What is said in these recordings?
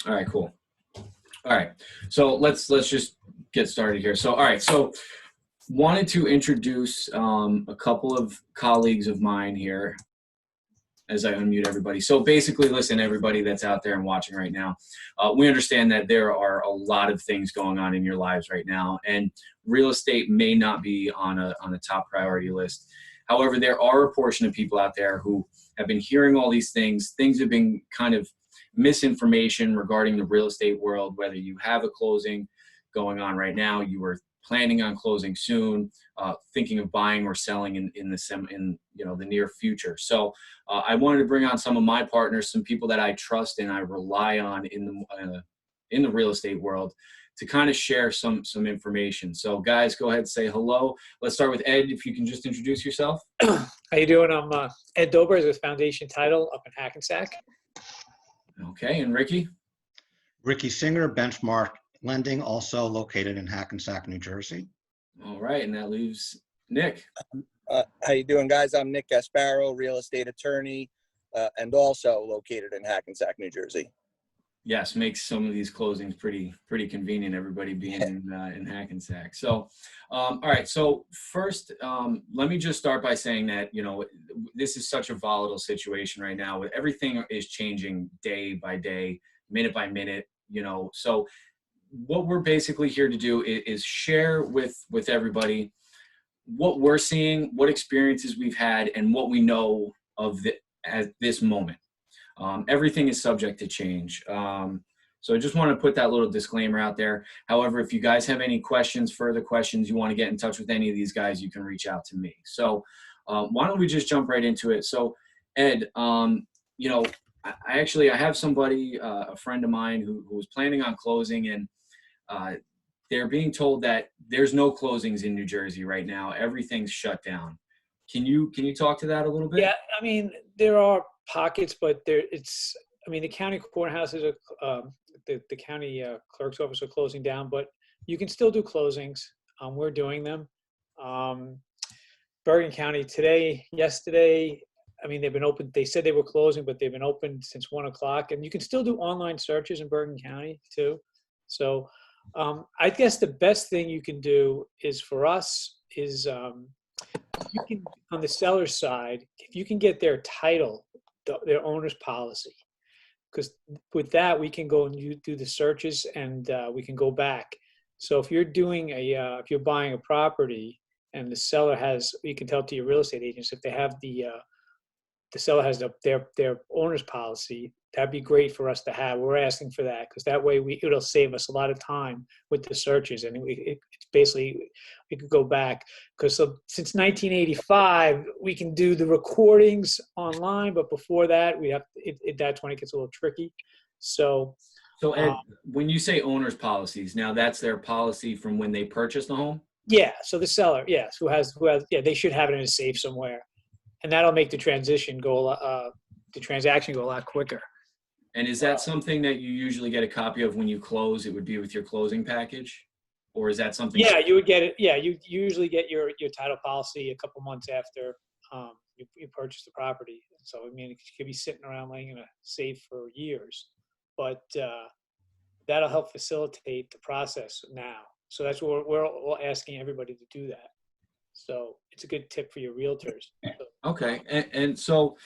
All right, cool. All right, so let's just get started here. So, all right, so wanted to introduce a couple of colleagues of mine here as I unmute everybody. So basically, listen, everybody that's out there and watching right now, we understand that there are a lot of things going on in your lives right now, and real estate may not be on a top priority list. However, there are a portion of people out there who have been hearing all these things. Things have been kind of misinformation regarding the real estate world, whether you have a closing going on right now, you were planning on closing soon, thinking of buying or selling in the near future. So I wanted to bring on some of my partners, some people that I trust and I rely on in the real estate world to kind of share some information. So guys, go ahead and say hello. Let's start with Ed. If you can just introduce yourself. How you doing? I'm Ed Dobers with Foundation Title up in Hackensack. Okay, and Ricky? Ricky Singer, Benchmark Lending, also located in Hackensack, New Jersey. All right, and that leaves Nick. How you doing, guys? I'm Nick Gasparo, real estate attorney, and also located in Hackensack, New Jersey. Yes, makes some of these closings pretty convenient, everybody being in Hackensack. So, all right, so first, let me just start by saying that, this is such a volatile situation right now. With everything is changing day by day, minute by minute, so what we're basically here to do is share with everybody what we're seeing, what experiences we've had, and what we know of at this moment. Everything is subject to change. So I just want to put that little disclaimer out there. However, if you guys have any questions, further questions, you want to get in touch with any of these guys, you can reach out to me. So why don't we just jump right into it? So Ed, I have somebody, a friend of mine who was planning on closing, and they're being told that there's no closings in New Jersey right now. Everything's shut down. Can you talk to that a little bit? Yeah, I mean, there are pockets, but the county courthouses are, the county clerk's office are closing down, but you can still do closings. We're doing them. Bergen County yesterday, they've been open. They said they were closing, but they've been open since 1 o'clock, and you can still do online searches in Bergen County too. So I guess the best thing you can do is for us is you can, on the seller's side, if you can get their title, their owner's policy, because with that we can go and you do the searches and we can go back. So if you're doing if you're buying a property and the seller has, you can tell to your real estate agents if they have the seller has their owner's policy. That'd be great for us to have. We're asking for that because that way it'll save us a lot of time with the searches, and it's basically we could go back because since 1985 we can do the recordings online, but before that that's when it gets a little tricky. So Ed, when you say owner's policies, now that's their policy from when they purchased the home? Yeah. So the seller, yes, who has they should have it in a safe somewhere, and that'll make the transaction go a lot quicker. And is that something that you usually get a copy of when you close? It would be with your closing package? Or is that something? Yeah, you would get it. Yeah, you usually get your title policy a couple months after you purchase the property. So, it could be sitting around laying in a safe for years. But that'll help facilitate the process now. So that's what we're all asking everybody to do that. So it's a good tip for your realtors. Okay. And so,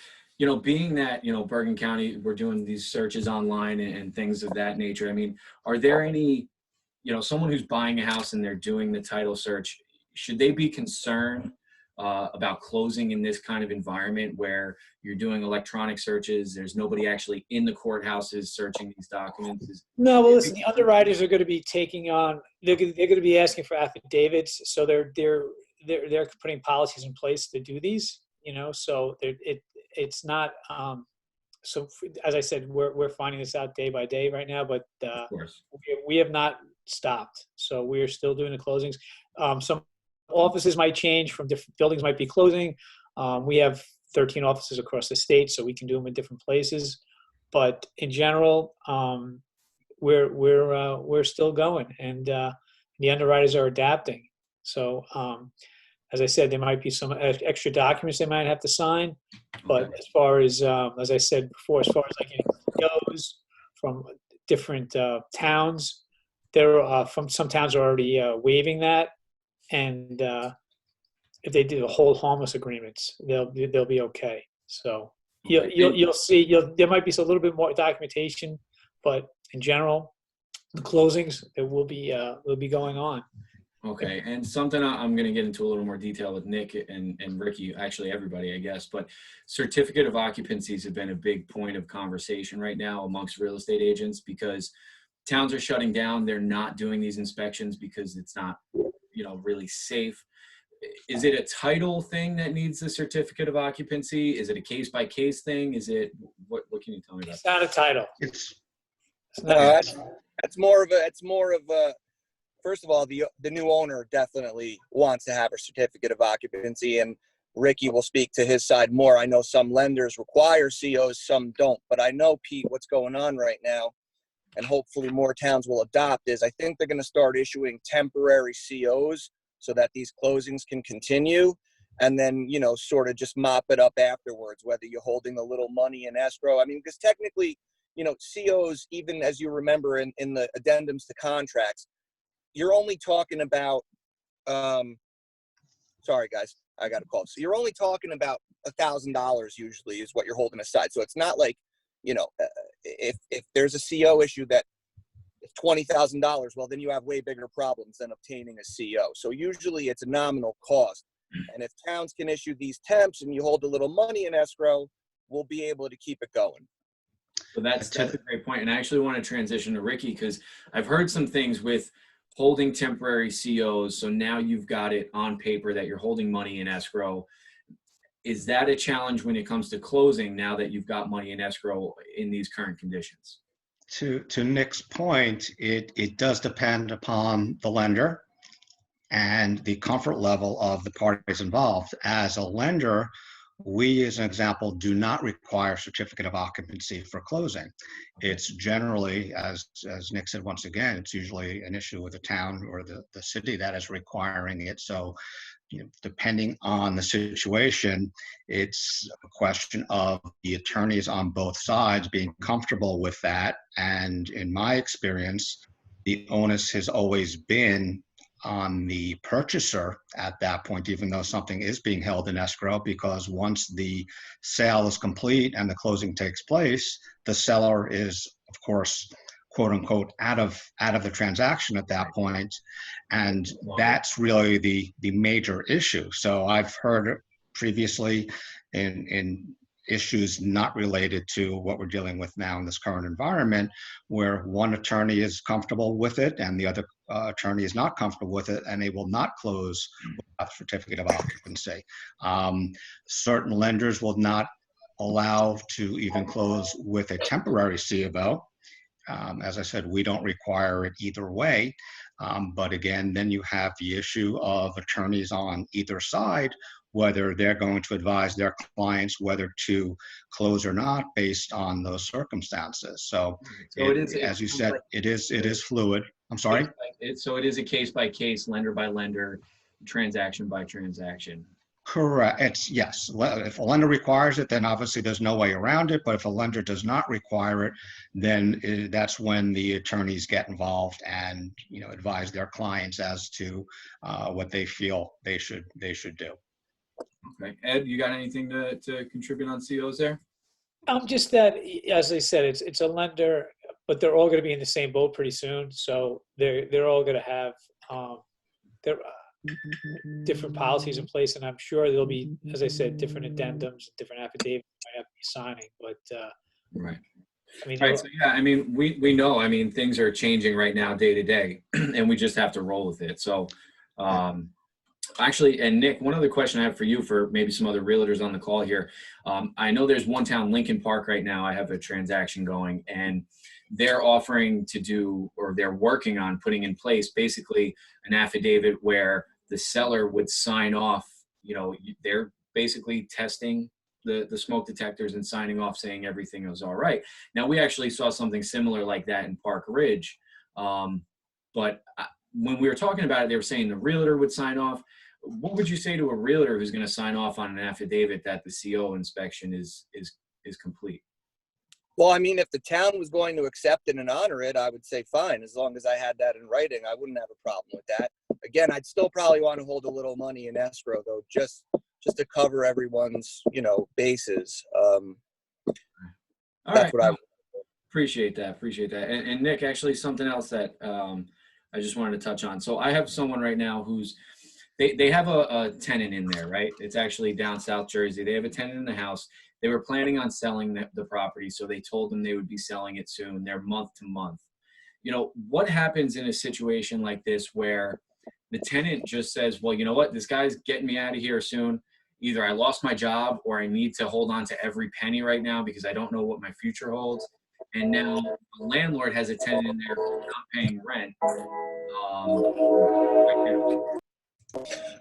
being that, Bergen County, we're doing these searches online and things of that nature. Are there any, someone who's buying a house and they're doing the title search, should they be concerned about closing in this kind of environment where you're doing electronic searches? There's nobody actually in the courthouses searching these documents. No, well, listen, the underwriters are going to be taking on, they're going to be asking for affidavits. So they're putting policies in place to do these, so it's not, so as I said, we're finding this out day by day right now, but Of course. we have not stopped. So we're still doing the closings. Some offices might change, from different buildings might be closing. We have 13 offices across the state, so we can do them in different places. But in general, we're still going, and the underwriters are adapting. So as I said, there might be some extra documents they might have to sign, but as far as I said before, as far as like any goes, from different towns. From some towns are already waiving that, and if they do the whole homeless agreements, they'll be okay. So you'll see there might be a little bit more documentation, but in general, the closings that will be going on. Okay, and something I'm going to get into a little more detail with Nick and Ricky, actually everybody, I guess, but certificate of occupancies have been a big point of conversation right now amongst real estate agents because towns are shutting down. They're not doing these inspections because it's not, really safe. Is it a title thing that needs the certificate of occupancy? Is it a case-by-case thing? Is it, what can you tell me about It's not a title. It's It's not. It's more of a, first of all, the new owner definitely wants to have a certificate of occupancy, and Ricky will speak to his side more. I know some lenders require COs, some don't, but I know, Pete, what's going on right now, and hopefully more towns will adopt, is I think they're going to start issuing temporary COs so that these closings can continue, and then, sort of just mop it up afterwards, whether you're holding a little money in escrow. I mean, because technically, COs, even as you remember in the addendums to contracts, you're only talking about, sorry guys, I got a call. So you're only talking about $1,000 usually is what you're holding aside. So it's not like, if there's a CO issue that it's $20,000, well, then you have way bigger problems than obtaining a CO. So usually it's a nominal cost. And if towns can issue these temps and you hold a little money in escrow, we'll be able to keep it going. So that's a great point. And I actually want to transition to Ricky because I've heard some things with holding temporary COs. So now you've got it on paper that you're holding money in escrow. Is that a challenge when it comes to closing now that you've got money in escrow in these current conditions? To Nick's point, it does depend upon the lender and the comfort level of the parties involved. As a lender, we, as an example, do not require certificate of occupancy for closing. It's generally, as Nick said, once again, it's usually an issue with the town or the city that is requiring it. So, depending on the situation, it's a question of the attorneys on both sides being comfortable with that. And in my experience, the onus has always been on the purchaser at that point, even though something is being held in escrow, because once the sale is complete and the closing takes place, the seller is, of course, quote unquote, out of the transaction at that point. And that's really the major issue. So I've heard previously in issues not related to what we're dealing with now in this current environment, where one attorney is comfortable with it and the other attorney is not comfortable with it, and they will not close without a certificate of occupancy. Certain lenders will not allow to even close with a temporary C of O. As I said, we don't require it either way. But again, then you have the issue of attorneys on either side, whether they're going to advise their clients whether to close or not based on those circumstances. So as you said, it is fluid. I'm sorry? So it is a case-by-case, lender-by-lender, transaction-by-transaction. Correct. Yes. If a lender requires it, then obviously there's no way around it. But if a lender does not require it, then that's when the attorneys get involved and advise their clients as to what they feel they should do. Okay, Ed, you got anything to contribute on COs there? Just that, as I said, it's a lender, but they're all going to be in the same boat pretty soon. So they're all going to have their different policies in place, and I'm sure there'll be, as I said, different addendums, different affidavits might have to be signing. But right. I mean, right. So yeah, I mean, we know. I mean, things are changing right now, day to day, and we just have to roll with it. So. Actually, and Nick, one other question I have for you, for maybe some other realtors on the call here. I know there's one town, Lincoln Park, right now. I have a transaction going, and they're offering to do, or they're working on putting in place basically an affidavit where the seller would sign off. They're basically testing the smoke detectors and signing off saying everything was all right. Now, we actually saw something similar like that in Park Ridge. But when we were talking about it, they were saying the realtor would sign off. What would you say to a realtor who's going to sign off on an affidavit that the CO inspection is complete? Well, I mean, if the town was going to accept it and honor it, I would say fine. As long as I had that in writing, I wouldn't have a problem with that. Again, I'd still probably want to hold a little money in escrow, though, just to cover everyone's, bases. All That's right. what I. Appreciate that. Appreciate that. And Nick, actually, something else that I just wanted to touch on. So I have someone right now who's they have a tenant in there, right? It's actually down South Jersey. They have a tenant in the house. They were planning on selling the property, so they told them they would be selling it soon. They're month to month. What happens in a situation like this where the tenant just says, well, you know what, this guy's getting me out of here soon. Either I lost my job or I need to hold on to every penny right now because I don't know what my future holds. And now the landlord has a tenant in there who's not paying rent.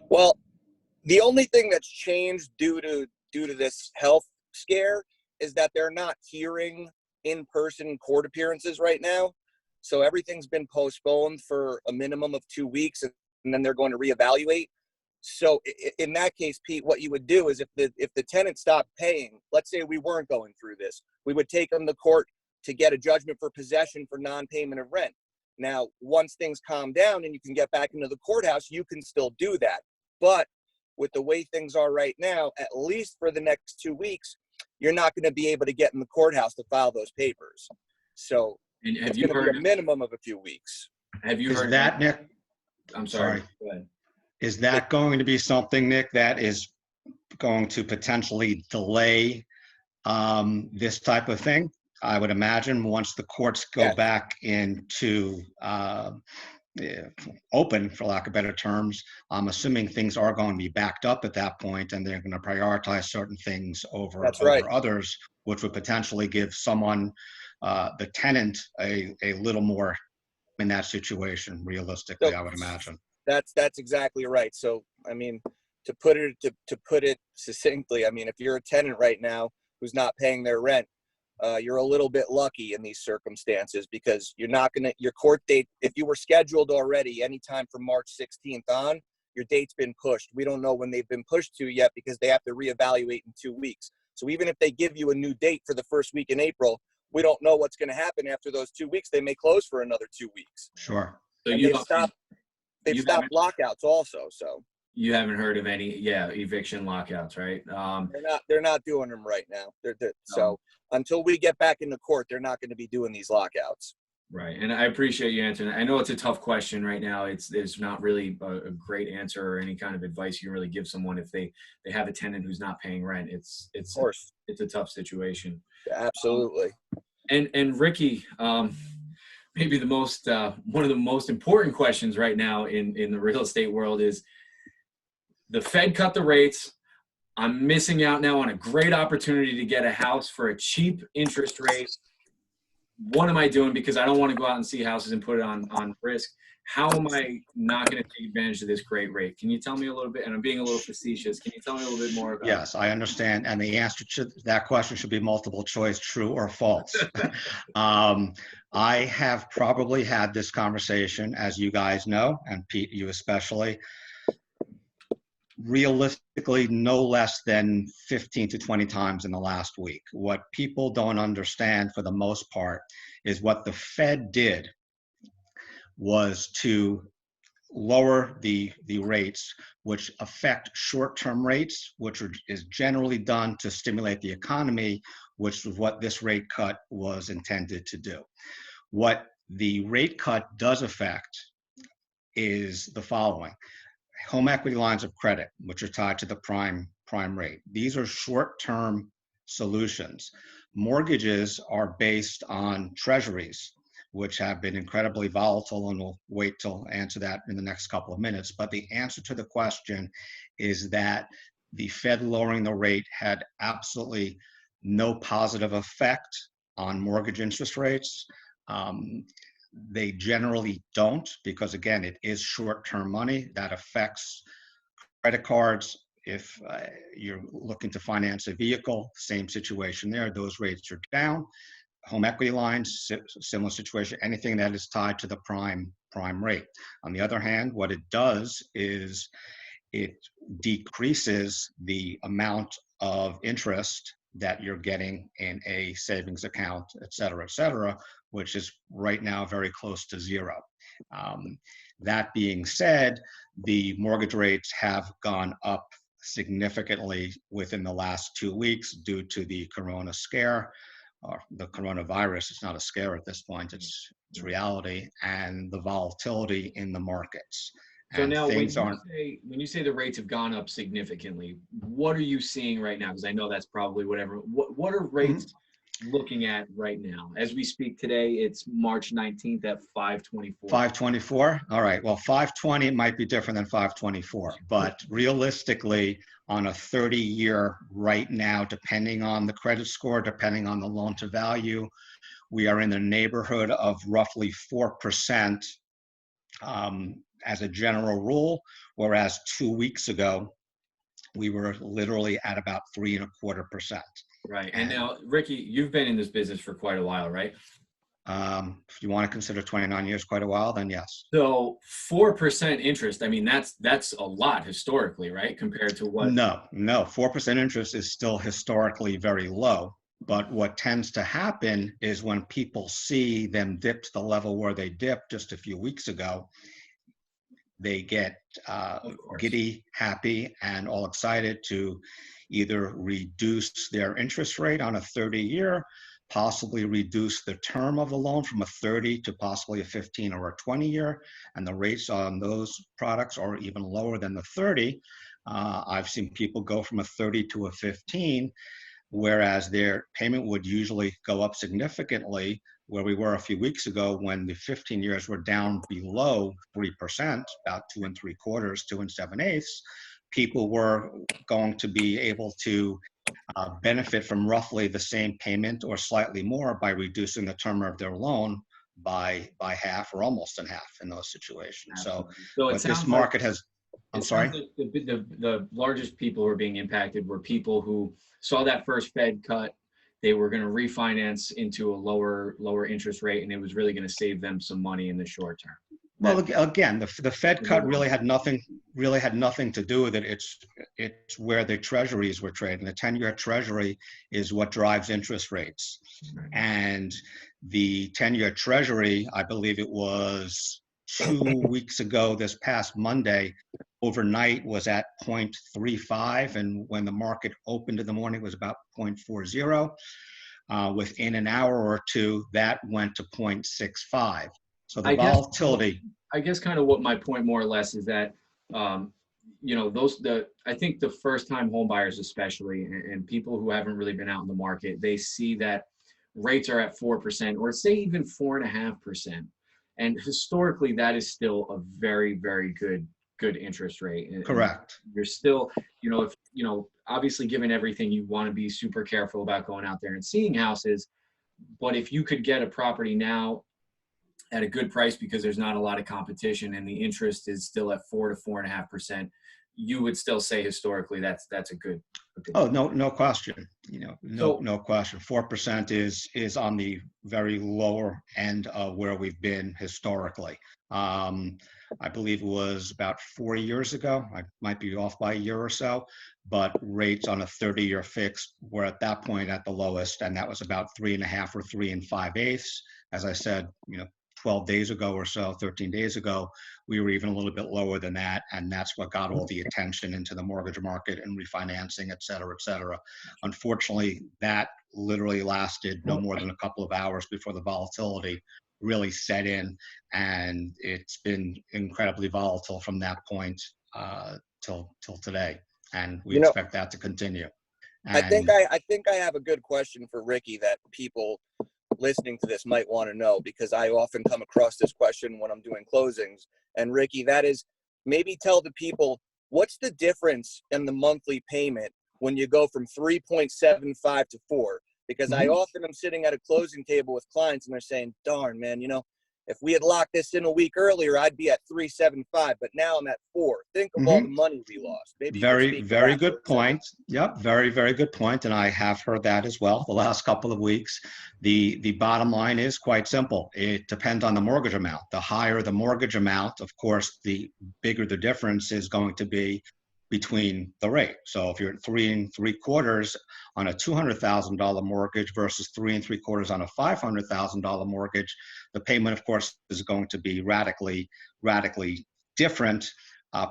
Well, the only thing that's changed due to this health scare is that they're not hearing in-person court appearances right now. So everything's been postponed for a minimum of 2 weeks, and then they're going to reevaluate. So in that case, Pete, what you would do is if the tenant stopped paying, let's say we weren't going through this, we would take them to court to get a judgment for possession for non-payment of rent. Now, once things calm down and you can get back into the courthouse, you can still do that. But with the way things are right now, at least for the next 2 weeks, you're not going to be able to get in the courthouse to file those papers. So And have it's you going to heard be a minimum of a few weeks. Have you Is heard that, Nick? I'm sorry. Sorry. Go ahead. Is that going to be something, Nick, that is going to potentially delay this type of thing? I would imagine once the courts go Yes. back into open, for lack of better terms, I'm assuming things are going to be backed up at that point, and they're going to prioritize certain things over That's right. others, which would potentially give someone, the tenant, a little more in that situation. Realistically, So I would imagine. that's exactly right. So I mean, to put it succinctly, I mean, if you're a tenant right now who's not paying their rent, you're a little bit lucky in these circumstances because you're not going to, your court date, if you were scheduled already anytime from March 16th on, your date's been pushed. We don't know when they've been pushed to yet because they have to reevaluate in 2 weeks. So even if they give you a new date for the first week in April, we don't know what's going to happen after those 2 weeks. They may close for another 2 weeks. Sure. So And you they've stopped lockouts also. So you haven't heard of any, eviction lockouts, right? they're not doing them right now. So until we get back into court, they're not going to be doing these lockouts. Right. And I appreciate you answering that. I know it's a tough question right now. There's not really a great answer or any kind of advice you can really give someone if they have a tenant who's not paying rent. It's Of course. it's a tough situation. Absolutely. And Ricky, maybe the most one of the most important questions right now in the real estate world is the Fed cut the rates. I'm missing out now on a great opportunity to get a house for a cheap interest rate. What am I doing? Because I don't want to go out and see houses and put it on risk. How am I not going to take advantage of this great rate? Can you tell me a little bit? And I'm being a little facetious. Can you tell me a little bit more about Yes, I understand. And the answer to that question should be multiple choice, true or false. I have probably had this conversation, as you guys know, and Pete, you especially, realistically no less than 15 to 20 times in the last week. What people don't understand for the most part is what the Fed did was to lower the rates, which affect short-term rates, which is generally done to stimulate the economy, which is what this rate cut was intended to do. What the rate cut does affect is the following. Home equity lines of credit, which are tied to the prime rate. These are short-term solutions. Mortgages are based on treasuries, which have been incredibly volatile, and we'll wait till answer that in the next couple of minutes. But the answer to the question is that the Fed lowering the rate had absolutely no positive effect on mortgage interest rates. They generally don't, because again, it is short-term money that affects credit cards. If you're looking to finance a vehicle, same situation there, those rates are down. Home equity lines, similar situation, anything that is tied to the prime rate. On the other hand, what it does is it decreases the amount of interest that you're getting in a savings account, et cetera, which is right now very close to zero. That being said, the mortgage rates have gone up significantly within the last 2 weeks due to the corona scare, or the coronavirus. It's not a scare at this point, it's reality, and the volatility in the markets. So And now, things when aren't. when you say the rates have gone up significantly, what are you seeing right now? Because I know that's probably whatever. What are rates looking at right now as we speak today? It's March 19th at 524. 524. All right. Well, 520 might be different than 524, but realistically, on a 30-year right now, depending on the credit score, depending on the loan to value, we are in the neighborhood of roughly 4%. As a general rule, whereas 2 weeks ago, we were literally at about 3.25%. Right. And now, Ricky, you've been in this business for quite a while, right? If you want to consider 29 years quite a while, then yes. So 4% interest, I mean, that's a lot historically, right? Compared to what? No, 4% interest is still historically very low. But what tends to happen is when people see them dip to the level where they dipped just a few weeks ago, they get giddy, happy, and all excited to either reduce their interest rate on a 30-year, possibly reduce the term of the loan from a 30 to possibly a 15 or a 20-year, and the rates on those products are even lower than the 30. I've seen people go from a 30 to a 15, whereas their payment would usually go up significantly, where we were a few weeks ago when the 15 years were down below 3%, about 2 3/4, 2 7/8. People were going to be able to benefit from roughly the same payment or slightly more by reducing the term of their loan by half or almost in half in those situations. Absolutely. So So it what this sounds market like, has, I'm sorry? like the largest people who are being impacted were people who saw that first Fed cut. They were going to refinance into a lower interest rate, and it was really going to save them some money in the short term. Well, again, the Fed cut really had nothing to do with it. It's where the treasuries were trading. The 10-year treasury is what drives interest rates. Right. And the 10-year treasury, I believe it was 2 weeks ago, this past Monday, overnight was at 0.35. And when the market opened in the morning, it was about 0.40. Within an hour or two, that went to 0.65. So the volatility. I guess kind of what my point more or less is that, you know, I think the first time home buyers especially, and people who haven't really been out in the market, they see that rates are at 4% or say even 4.5%. And historically, that is still a very, very good interest rate. Correct. And you're still, obviously given everything, you want to be super careful about going out there and seeing houses. But if you could get a property now at a good price because there's not a lot of competition and the interest is still at 4 to 4.5%, you would still say historically that's a good. Oh, no question. No question. 4% is on the very lower end of where we've been historically. I believe it was about 4 years ago. I might be off by a year or so, but rates on a 30-year fixed were at that point at the lowest, and that was about 3.5 or 3 5/8. As I said, 12 days ago or so, 13 days ago, we were even a little bit lower than that. And that's what got all the attention into the mortgage market and refinancing, et cetera, et cetera. Unfortunately, that literally lasted no more than a couple of hours before the volatility really set in. And it's been incredibly volatile from that point till today. And we expect that to continue. And I think I have a good question for Ricky that people listening to this might want to know, because I often come across this question when I'm doing closings. And Ricky, that is, maybe tell the people, what's the difference in the monthly payment when you go from 3.75 to 4? Because I often am sitting at a closing table with clients and they're saying, darn, man, if we had locked this in a week earlier, I'd be at 3.75, but now I'm at 4. Think of all the money we lost. Maybe very good point. Yep, very, very good point. And I have heard that as well the last couple of weeks. The bottom line is quite simple. It depends on the mortgage amount. The higher the mortgage amount, of course, the bigger the difference is going to be between the rate. So if you're at 3 3/4 on a $200,000 mortgage versus 3 3/4 on a $500,000 mortgage, the payment, of course, is going to be radically different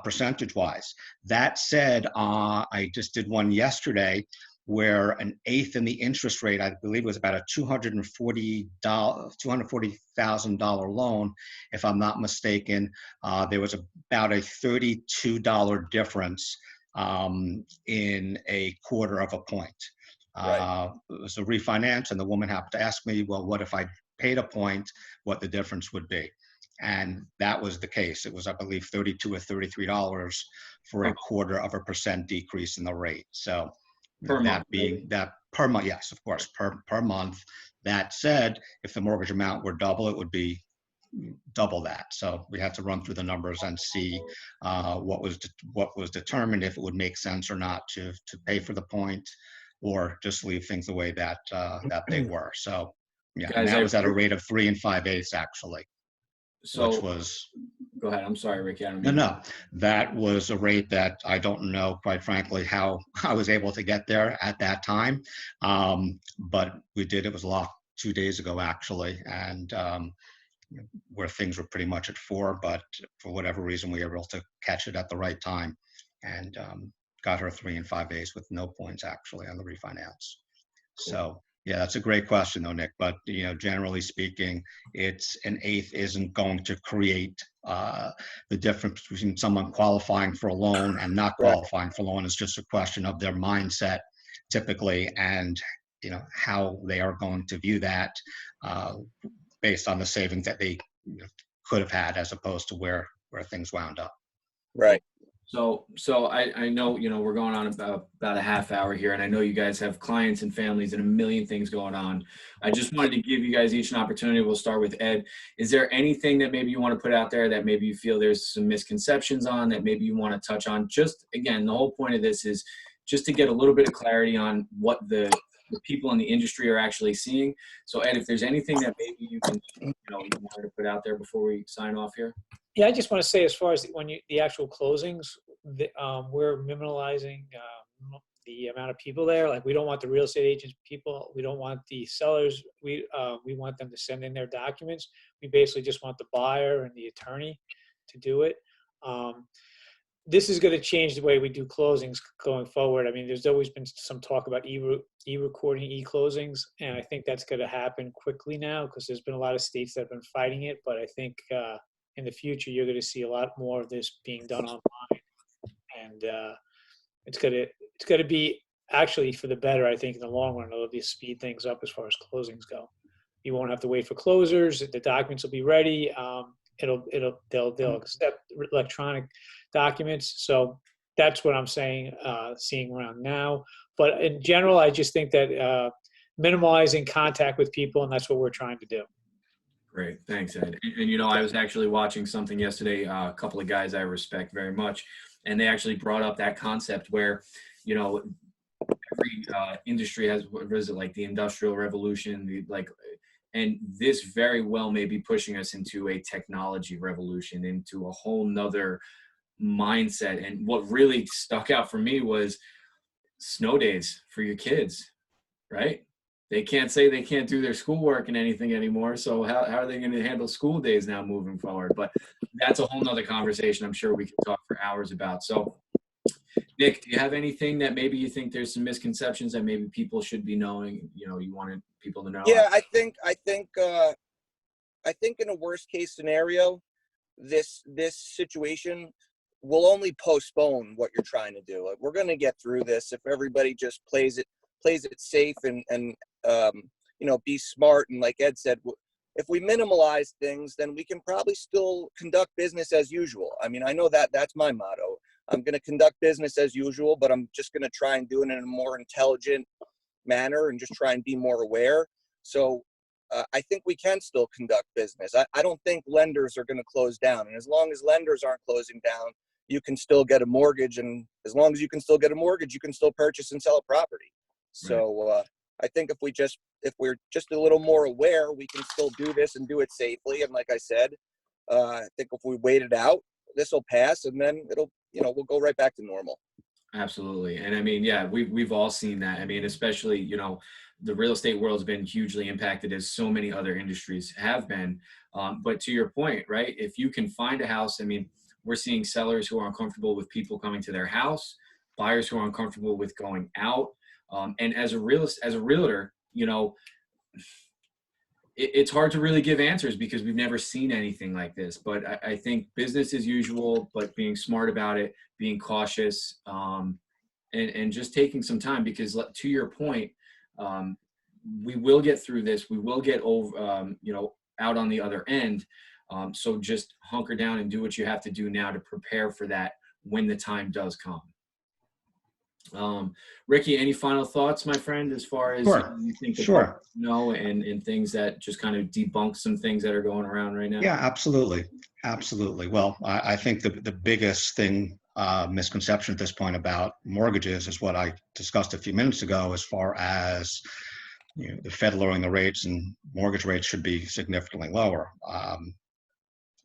percentage-wise. That said, I just did one yesterday where an eighth in the interest rate, I believe, was about a $240,000 loan, if I'm not mistaken. There was about a $32 difference in a quarter of a point. Right. It was a refinance, and the woman happened to ask me, well, what if I paid a point, what the difference would be? And that was the case. It was, I believe, $32 or $33 for a quarter of a percent decrease in the rate. So Per that month, being right? that per month, yes, of course, per month. That said, if the mortgage amount were double, it would be double that. So we had to run through the numbers and see what was determined, if it would make sense or not to pay for the point, or just leave things the way that that they were. So yeah, and Guys, that was at a rate of 3 5/8 actually, which so was go ahead. I'm sorry, Ricky. I don't no, mean. no, that was a rate that I don't know, quite frankly, how I was able to get there at that time. But we did. It was locked 2 days ago, actually, and where things were pretty much at 4, but for whatever reason, we were able to catch it at the right time, and got her 3 5/8 with no points actually on the refinance. Cool. So yeah, that's a great question though, Nick. But generally speaking, it's an eighth isn't going to create the difference between someone qualifying for a loan and not Right. qualifying for a loan. It's just a question of their mindset typically, and how they are going to view that based on the savings that they could have had, as opposed to where things wound up. Right. So I know, we're going on about a half hour here, and I know you guys have clients and families and a million things going on. I just wanted to give you guys each an opportunity. We'll start with Ed. Is there anything that maybe you want to put out there that maybe you feel there's some misconceptions on, that maybe you want to touch on? Just, again, the whole point of this is just to get a little bit of clarity on what the people in the industry are actually seeing. So Ed, if there's anything that maybe you can, you wanted to put out there before we sign off here. Yeah, I just want to say, as far as the actual closings, we're minimalizing the amount of people there. Like, we don't want the real estate agents people. We don't want the sellers. We want them to send in their documents. We basically just want the buyer and the attorney to do it. This is going to change the way we do closings going forward. I mean, there's always been some talk about e-recording, e-closings, and I think that's going to happen quickly now, because there's been a lot of states that have been fighting it. But I think in the future, you're going to see a lot more of this being done online, and it's going to be actually for the better. I think in the long run, it'll be speed things up as far as closings go. You won't have to wait for closers. The documents will be ready. They'll accept electronic documents. So that's what I'm saying, seeing around now. But in general, I just think that minimizing contact with people, and that's what we're trying to do. Great. Thanks, Ed. And I was actually watching something yesterday, a couple of guys I respect very much, and they actually brought up that concept where, every industry has, what is it, like the Industrial Revolution, and this very well may be pushing us into a technology revolution, into a whole nother mindset. And what really stuck out for me was snow days for your kids, right? They can't say they can't do their schoolwork and anything anymore. So how are they going to handle school days now moving forward? But that's a whole nother conversation I'm sure we could talk for hours about. So Nick, do you have anything that maybe you think there's some misconceptions that maybe people should be knowing, you wanted people to know? Yeah, I think in a worst case scenario, this situation will only postpone what you're trying to do. Like, we're going to get through this if everybody just plays it safe and be smart. And like Ed said, if we minimalize things, then we can probably still conduct business as usual. I mean, I know that's my motto. I'm going to conduct business as usual, but I'm just going to try and do it in a more intelligent manner and just try and be more aware. So I think we can still conduct business. I don't think lenders are going to close down. And as long as lenders aren't closing down, you can still get a mortgage. And as long as you can still get a mortgage, you can still purchase and sell a property. So I think if we're just a little more aware, we can still do this and do it safely. And like I said, I think if we wait it out, will pass, and then it'll, we'll go right back to normal. Absolutely. And I mean, yeah, we've all seen that. I mean, especially, the real estate world's been hugely impacted, as so many other industries have been. But to your point, right, if you can find a house, I mean, we're seeing sellers who are uncomfortable with people coming to their house, buyers who are uncomfortable with going out. And as a realtor, it's hard to really give answers because we've never seen anything like this. But I think business as usual, but being smart about it, being cautious, and just taking some time, because to your point, we will get through this. We will get over, out on the other end. So just hunker down and do what you have to do now to prepare for that when the time does come. Ricky, any final thoughts, my friend, as far as you think and things that just kind of debunk some things that are going around right now? Yeah, absolutely. Absolutely. Well, I think the biggest thing, misconception at this point about mortgages is what I discussed a few minutes ago, as far as the Fed lowering the rates and mortgage rates should be significantly lower.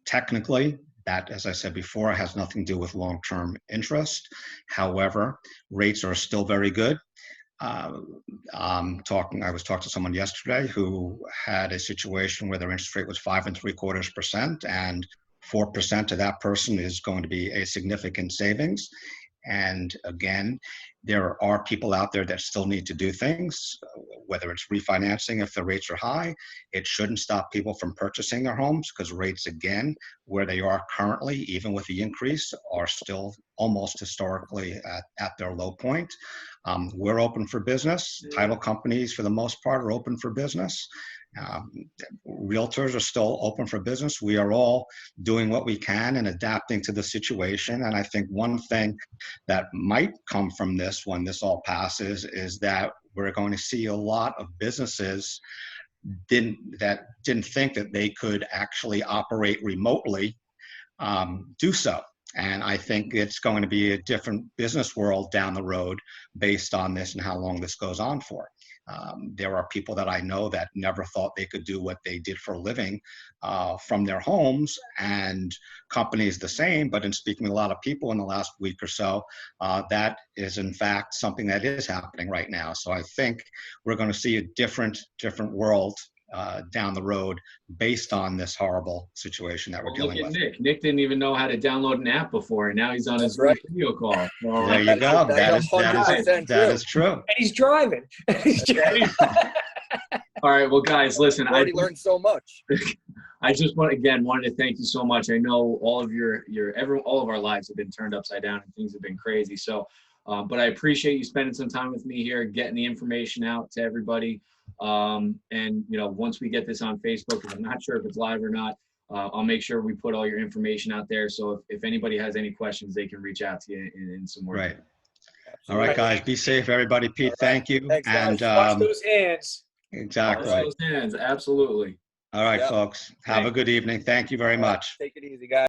Technically, that, as I said before, has nothing to do with long-term interest. However, rates are still very good. I was talking to someone yesterday who had a situation where their interest rate was 5.75%, and 4% of that person is going to be a significant savings. And again, there are people out there that still need to do things, whether it's refinancing if the rates are high. It shouldn't stop people from purchasing their homes, because rates, again, where they are currently, even with the increase, are still almost historically at their low point. We're open for business. Title companies, for the most part, are open for business. Realtors are still open for business. We are all doing what we can and adapting to the situation. And I think one thing that might come from this when this all passes is that we're going to see a lot of businesses that didn't think that they could actually operate remotely do so. And I think it's going to be a different business world down the road based on this and how long this goes on for. There are people that I know that never thought they could do what they did for a living from their homes, and companies the same. But in speaking to a lot of people in the last week or so, that is in fact something that is happening right now. So I think we're going to see a different world down the road based on this horrible situation that we're dealing with. Nick didn't even know how to download an app before, and now he's on his video call. Well, there you go. That is true. And he's driving. All right, well, guys, listen. I've already learned so much. I just wanted to thank you so much. I know all of all of our lives have been turned upside down and things have been crazy. So, but I appreciate you spending some time with me here, getting the information out to everybody. And once we get this on Facebook, and I'm not sure if it's live or not, I'll make sure we put all your information out there. So if anybody has any questions, they can reach out to you in some more. Right. All right, guys, be safe, everybody. Pete, thank you. Thanks, and wash those hands. Exactly. Wash those hands, absolutely. All right, folks. Have a good evening. Thank you very much. Take it easy, guys.